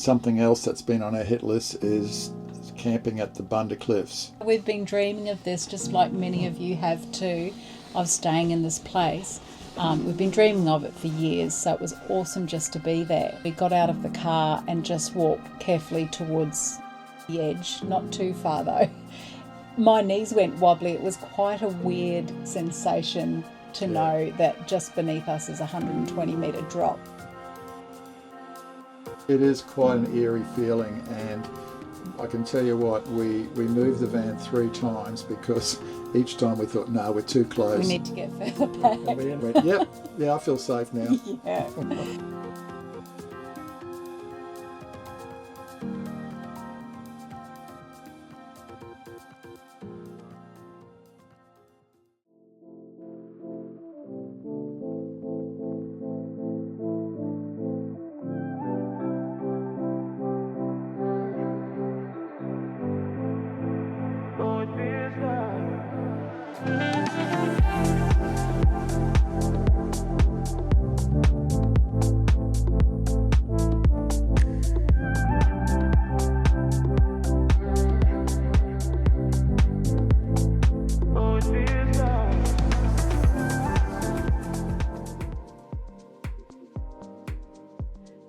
something else that's been on our hit list is camping at the Bunda Cliffs. We've been dreaming of this, just like many of you have too, of staying in this place. We've been dreaming of it for years, so it was awesome just to be there. We got out of the car and just walked carefully towards the edge, not too far though. My knees went wobbly. It was quite a weird sensation to know that just beneath us is a 120 metre drop. It is quite an eerie feeling, and I can tell you what, we moved the van 3 times because each time we thought, no, we're too close. We need to get further back. And we went, yep, yeah, I feel safe now. Yeah.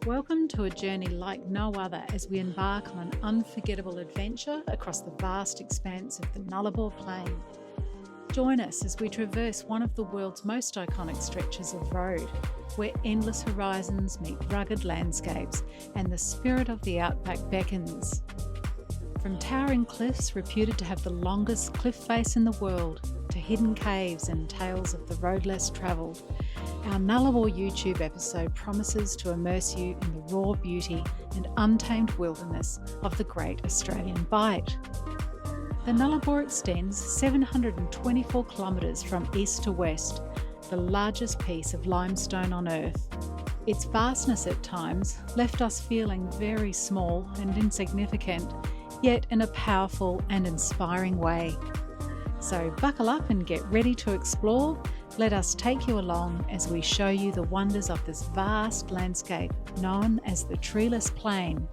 Welcome to a journey like no other as we embark on an unforgettable adventure across the vast expanse of the Nullarbor Plain. Join us as we traverse one of the world's most iconic stretches of road, where endless horizons meet rugged landscapes and the spirit of the outback beckons. From towering cliffs reputed to have the longest cliff face in the world, to hidden caves and tales of the road less travelled, our Nullarbor YouTube episode promises to immerse you in the raw beauty and untamed wilderness of the Great Australian Bight. The Nullarbor extends 724 kilometres from east to west, the largest piece of limestone on Earth. Its vastness at times left us feeling very small and insignificant, yet in a powerful and inspiring way. So buckle up and get ready to explore. Let us take you along as we show you the wonders of this vast landscape known as the Treeless Plain.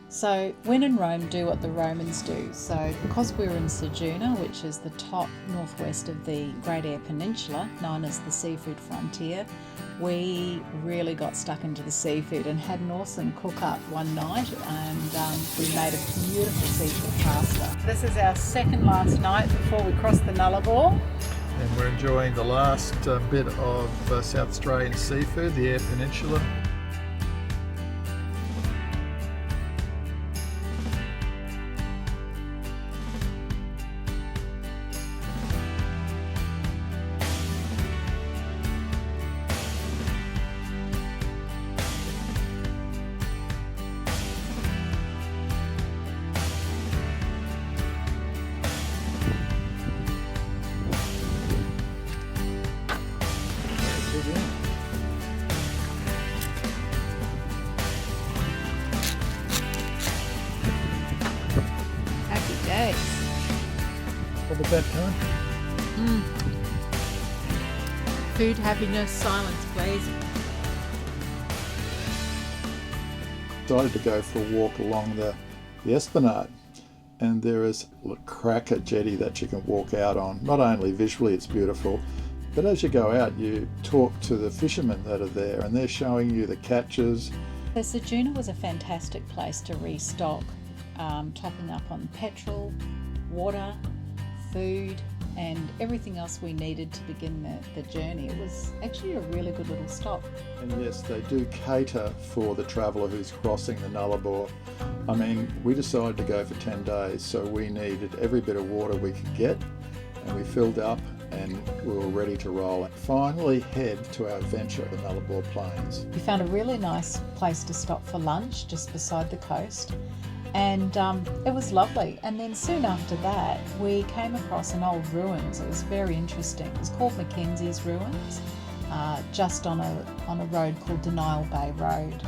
So when in Rome, do what the Romans do. So because we're in Ceduna, which is the top northwest of the Great Eyre Peninsula, known as the seafood frontier, we really got stuck into the seafood and had an awesome cook up one night, and we made a beautiful seafood pasta. This is our second last night before we cross the Nullarbor. And we're enjoying the last bit of South Australian seafood, the Eyre Peninsula. Happy days. What was that time? Food, happiness, silence, please. Decided to go for a walk along the Esplanade, and there is a cracker jetty that you can walk out on. Not only visually it's beautiful, but as you go out you talk to the fishermen that are there, and they're showing you the catches. So Ceduna was a fantastic place to restock, topping up on petrol, water, food and everything else we needed to begin the journey. It was actually a really good little stop. And yes, they do cater for the traveller who's crossing the Nullarbor. I mean, we decided to go for 10 days, so we needed every bit of water we could get, and we filled up and we were ready to roll and finally head to our adventure at the Nullarbor Plains. We found a really nice place to stop for lunch just beside the coast, and it was lovely. And then soon after that we came across an old ruins. It was very interesting. It was called Mackenzie's Ruins, just on a road called Denial Bay Road.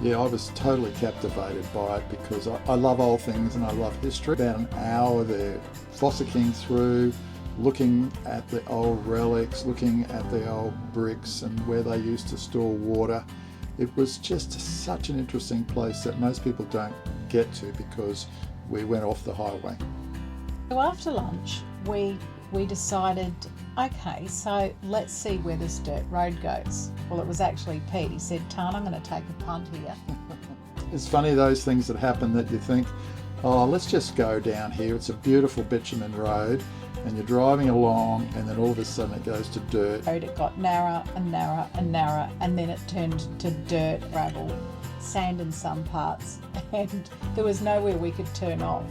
Yeah, I was totally captivated by it because I love old things and I love history. About an hour there, fossicking through looking at the old relics, looking at the old bricks and where they used to store water. It was just such an interesting place that most people don't get to because we went off the highway. So after lunch, we decided, okay, so let's see where this dirt road goes. Well, it was actually Pete. He said, Tan, I'm going to take a punt here. It's funny, those things that happen that you think, oh, let's just go down here. It's a beautiful bitumen road, and you're driving along, and then all of a sudden it goes to dirt. It got narrower and narrower and narrower, and then it turned to dirt, gravel, sand in some parts, and there was nowhere we could turn off.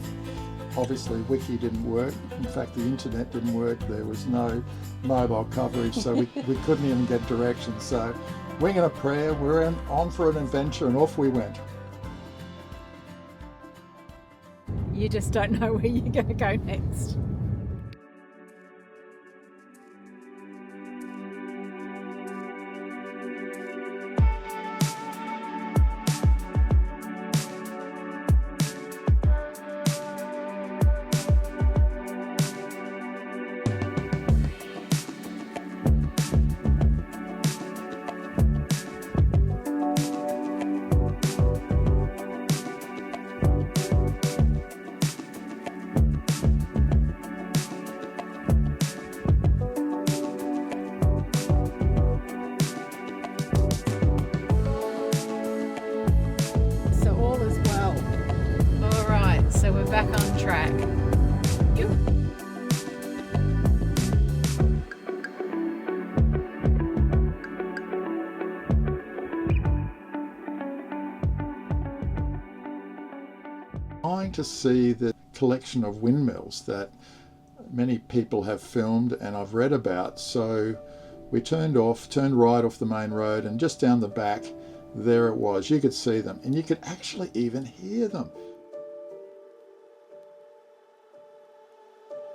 Obviously, Wiki didn't work. In fact, the internet didn't work. There was no mobile coverage, so we couldn't even get directions. So, winging a prayer, we're on for an adventure, and off we went. You just don't know where you're going to go next. So we're back on track. Yep. Trying to see the collection of windmills that many people have filmed and I've read about. So we turned right off the main road, and just down the back there it was. You could see them, and you could actually even hear them.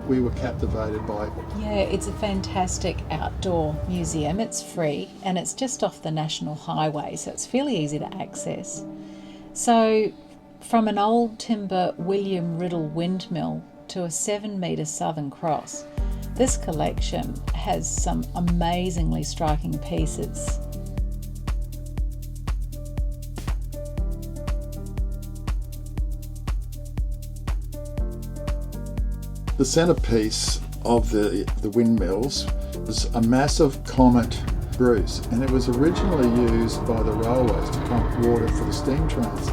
We were captivated by it. Yeah, it's a fantastic outdoor museum. It's free and it's just off the National Highway, so it's fairly easy to access. So from an old timber William Riddle windmill to a 7-metre Southern Cross, this collection has some amazingly striking pieces. The centerpiece of the windmills was a massive Comet Bruce, and it was originally used by the railways to pump water for the steam trains,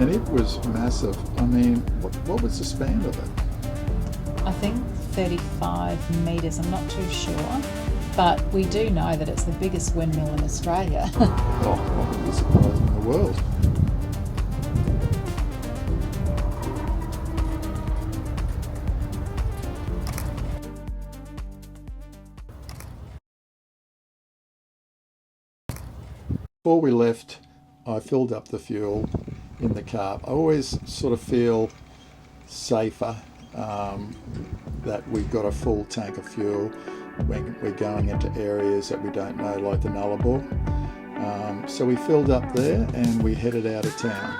and it was massive. I mean, what was the span of it? I think 35 metres, I'm not too sure, but we do know that it's the biggest windmill in Australia. Oh, what was surprising in the world. Before we left, I filled up the fuel in the car. I always sort of feel safer that we've got a full tank of fuel when we're going into areas that we don't know, like the Nullarbor. So we filled up there and we headed out of town.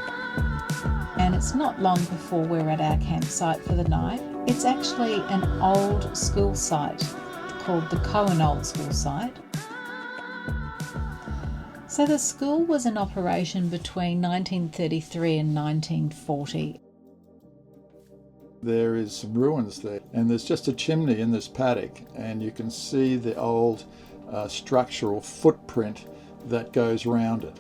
And it's not long before we're at our campsite for the night. It's actually an old school site called the Cohen Old School Site. So the school was in operation between 1933 and 1940. There is some ruins there, and there's just a chimney in this paddock, and you can see the old structural footprint that goes round it.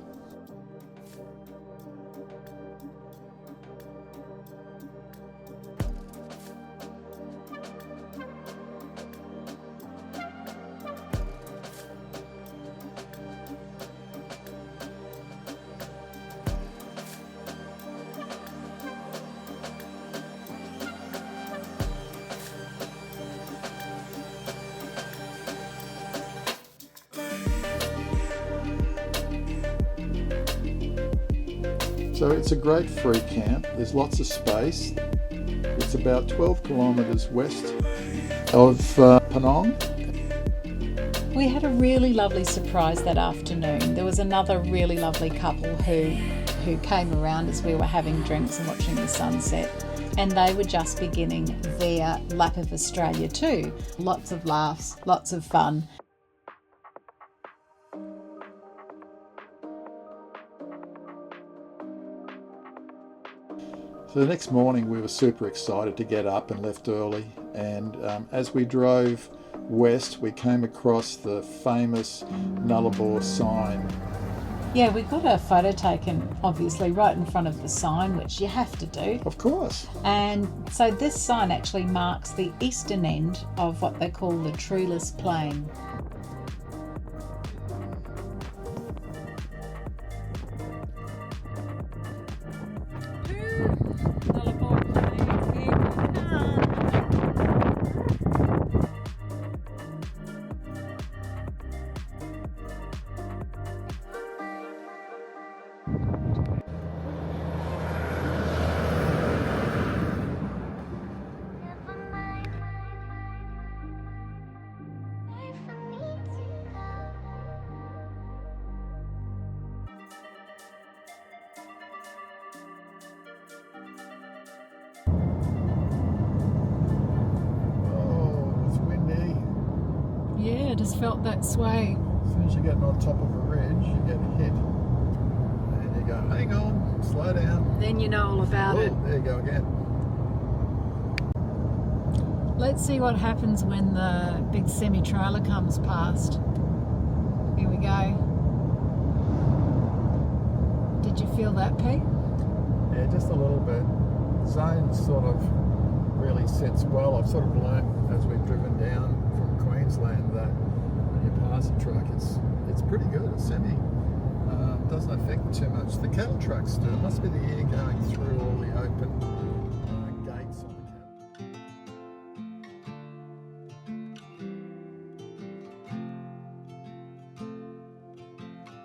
So it's a great free camp. There's lots of space. It's about 12 kilometres west of Penong. We had a really lovely surprise that afternoon. There was another really lovely couple who came around as we were having drinks and watching the sunset. And they were just beginning their lap of Australia too. Lots of laughs, lots of fun. So the next morning we were super excited to get up and left early, and as we drove west we came across the famous Nullarbor sign. Yeah, we got a photo taken obviously right in front of the sign, which you have to do. Of course. And so this sign actually marks the eastern end of what they call the treeless plain. Yeah, just felt that sway. As soon as you're getting on top of a ridge, you get hit. And you go, hang on, slow down. Then you know all about it. There you go again. Let's see what happens when the big semi-trailer comes past. Here we go. Did you feel that, Pete? Yeah, just a little bit. Zone sort of really sits well. I've sort of learnt as we've driven down from Queensland that when you pass a truck, it's pretty good. It's semi. Doesn't affect too much. The cattle trucks do. It must be the air going through all the open gates on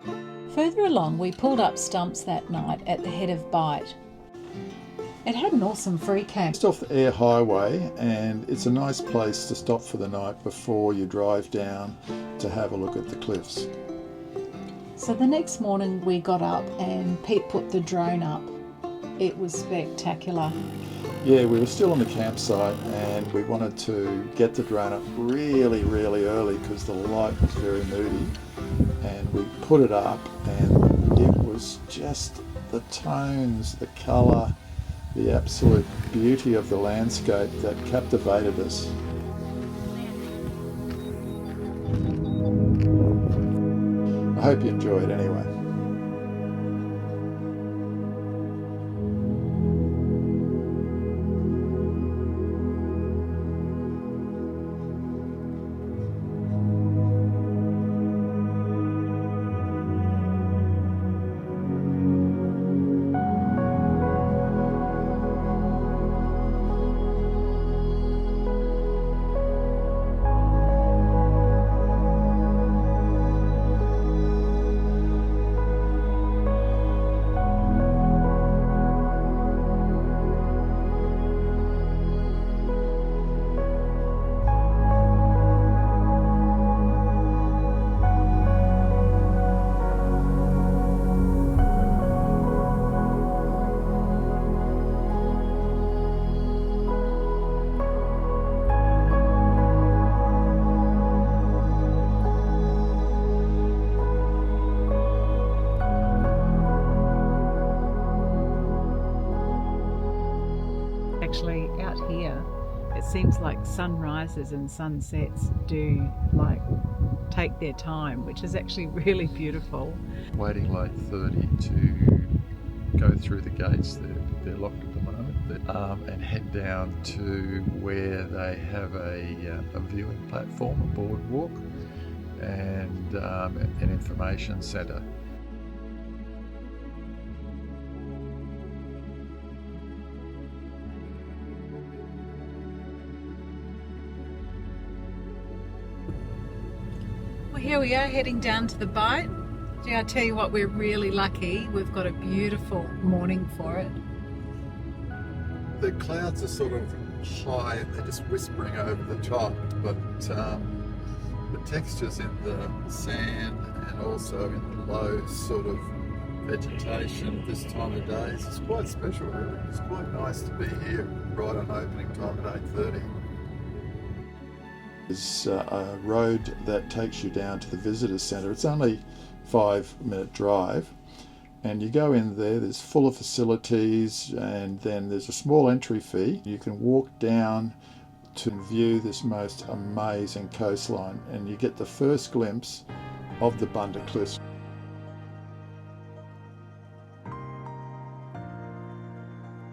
the cattle. Further along, we pulled up stumps that night at the head of Bight. It had an awesome free camp. Just off the Eyre Highway, and it's a nice place to stop for the night before you drive down to have a look at the cliffs. So the next morning we got up and Pete put the drone up. It was spectacular. Yeah, we were still on the campsite and we wanted to get the drone up really, really early because the light was very moody. And we put it up and it was just the tones, the colour, the absolute beauty of the landscape that captivated us. I hope you enjoy it anyway. Actually, out here, it seems like sunrises and sunsets do take their time, which is actually really beautiful. Waiting like 30 to go through the gates. They're locked at the moment, and head down to where they have a viewing platform, a boardwalk, and an information centre. Well, here we are heading down to the Bight. Gee, I tell you what, we're really lucky. We've got a beautiful morning for it. The clouds are sort of high and they're just whispering over the top, but the textures in the sand and also in the low sort of vegetation this time of day is quite special, really. It's quite nice to be here right on opening time at 8:30. There's a road that takes you down to the visitor centre. It's only a 5-minute drive, and you go in there. There's full of facilities, and then there's a small entry fee. You can walk down to view this most amazing coastline, and you get the first glimpse of the Bunda Cliffs.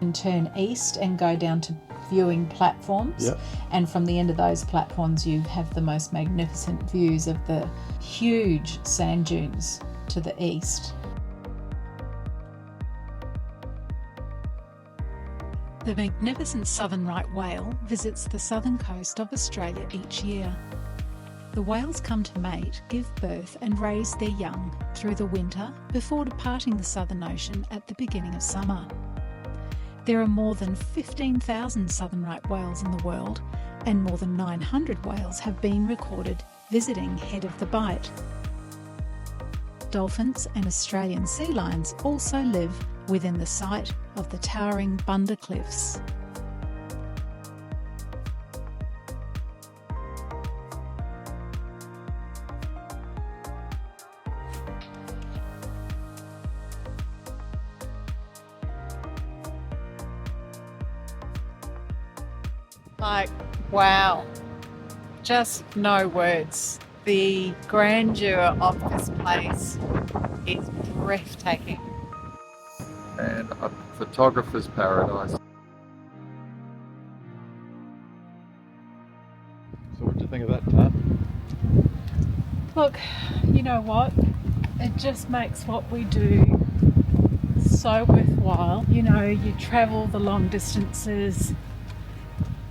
And turn east and go down to viewing platforms. Yep. And from the end of those platforms you have the most magnificent views of the huge sand dunes to the east. The magnificent southern right whale visits the southern coast of Australia each year. The whales come to mate, give birth and raise their young through the winter before departing the Southern Ocean at the beginning of summer. There are more than 15,000 southern right whales in the world, and more than 900 whales have been recorded visiting Head of the Bight. Dolphins and Australian sea lions also live within the site of the towering Bunda Cliffs. Like, wow, just no words. The grandeur of this place is breathtaking. And a photographer's paradise. So what do you think of that, Tan? Look, you know what? It just makes what we do so worthwhile. You know, you travel the long distances,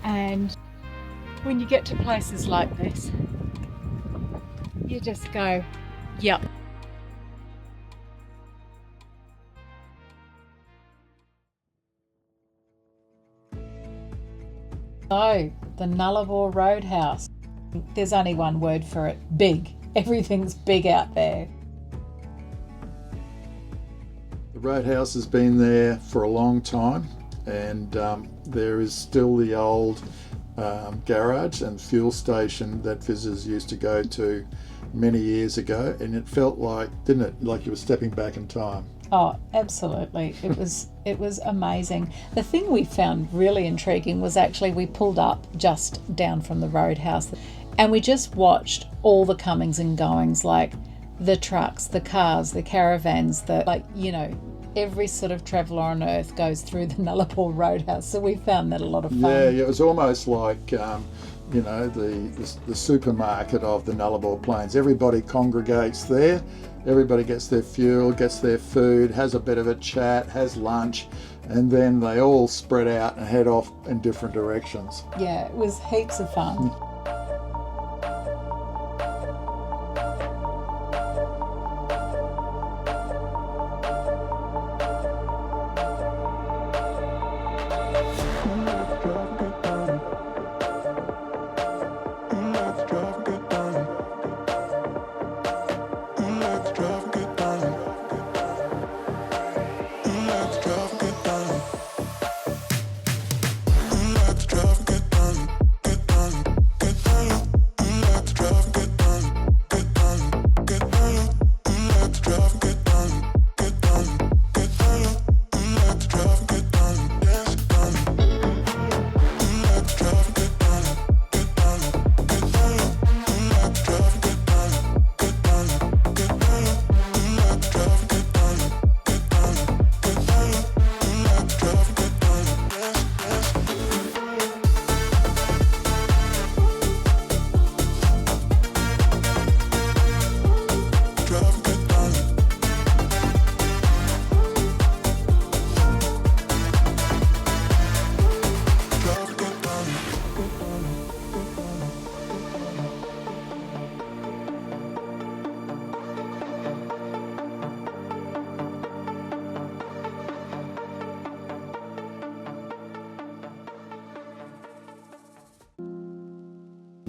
and when you get to places like this, you just go, yep. So, the Nullarbor Roadhouse. There's only one word for it, big. Everything's big out there. The Roadhouse has been there for a long time, and there is still the old garage and fuel station that visitors used to go to many years ago, and it felt like, didn't it, like you were stepping back in time. Oh, absolutely. It was amazing. The thing we found really intriguing was actually we pulled up just down from the Roadhouse and we just watched all the comings and goings, like the trucks, the cars, the caravans, every sort of traveller on earth goes through the Nullarbor Roadhouse. So we found that a lot of fun. Yeah, it was almost like, the supermarket of the Nullarbor Plains. Everybody congregates there. Everybody gets their fuel, gets their food, has a bit of a chat, has lunch, and then they all spread out and head off in different directions. Yeah, it was heaps of fun.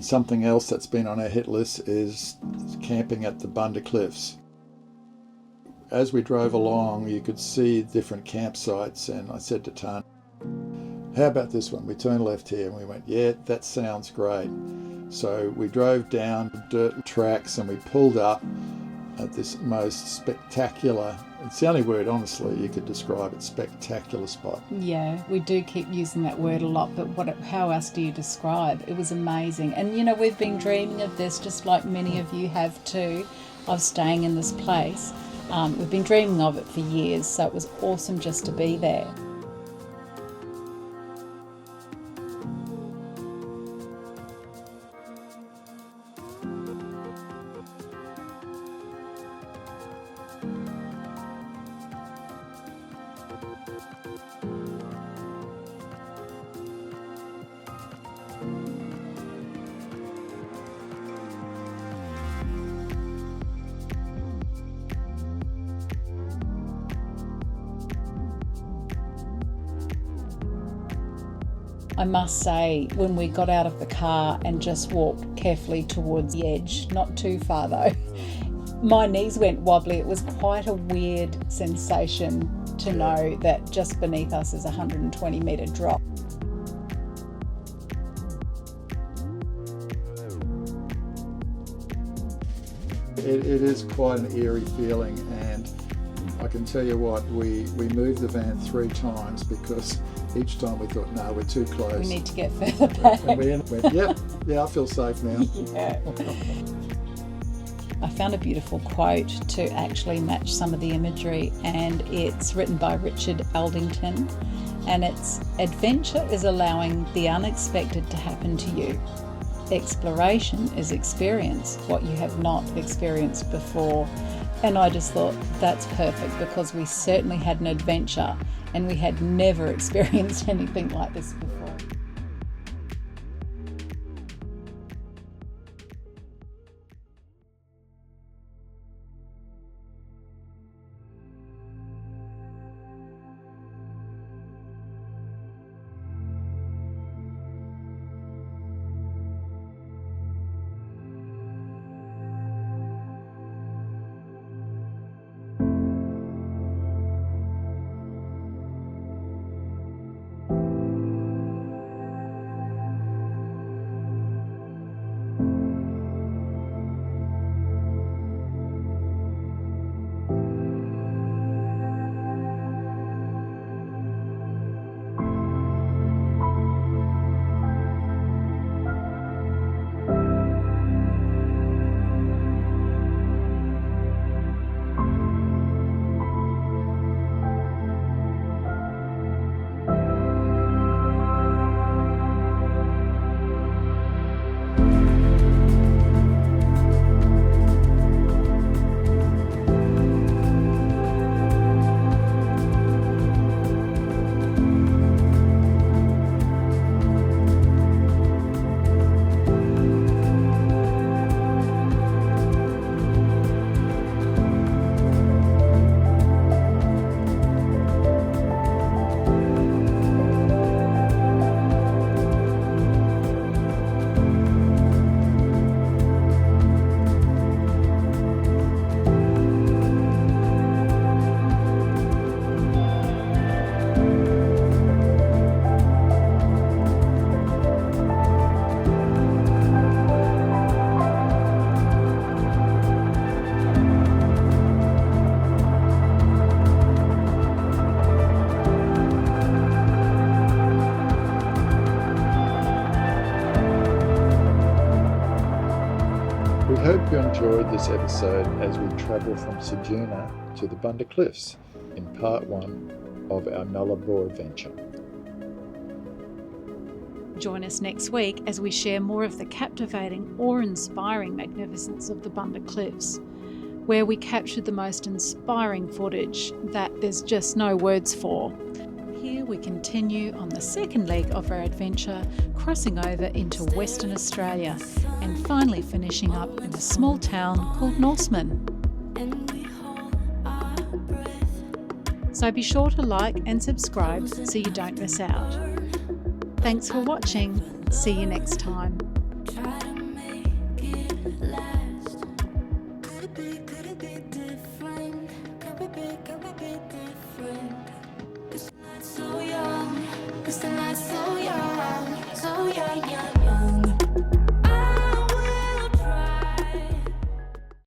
Something else that's been on our hit list is camping at the Bunda Cliffs. as we drove along, you could see different campsites, and I said to Tan, how about this one? We turned left here, and we went, yeah, that sounds great. So we drove down dirt tracks, and we pulled up at this most spectacular, it's the only word honestly you could describe it, spectacular spot. Yeah, we do keep using that word a lot, but how else do you describe? It was amazing. And we've been dreaming of this, just like many of you have too, of staying in this place. We've been dreaming of it for years, so it was awesome just to be there. I must say, when we got out of the car and just walked carefully towards the edge, not too far though, my knees went wobbly. It was quite a weird sensation to know that just beneath us is a 120 metre drop. It is quite an eerie feeling, and I can tell you what, we moved the van 3 times because each time we thought, no, we're too close. We need to get further back. And we went, yep, yeah, I feel safe now. Yeah. I found a beautiful quote to actually match some of the imagery, and it's written by Richard Aldington, and it's, adventure is allowing the unexpected to happen to you. Exploration is experience what you have not experienced before. And I just thought that's perfect, because we certainly had an adventure and we had never experienced anything like this before. We hope you enjoyed this episode as we travel from Ceduna to the Bunda Cliffs in part 1 of our Nullarbor adventure. Join us next week as we share more of the captivating, awe-inspiring magnificence of the Bunda Cliffs, where we captured the most inspiring footage that there's just no words for. Here we continue on the second leg of our adventure, crossing over into Western Australia and finally finishing up in a small town called Norseman. So be sure to like and subscribe so you don't miss out. Thanks for watching. See you next time.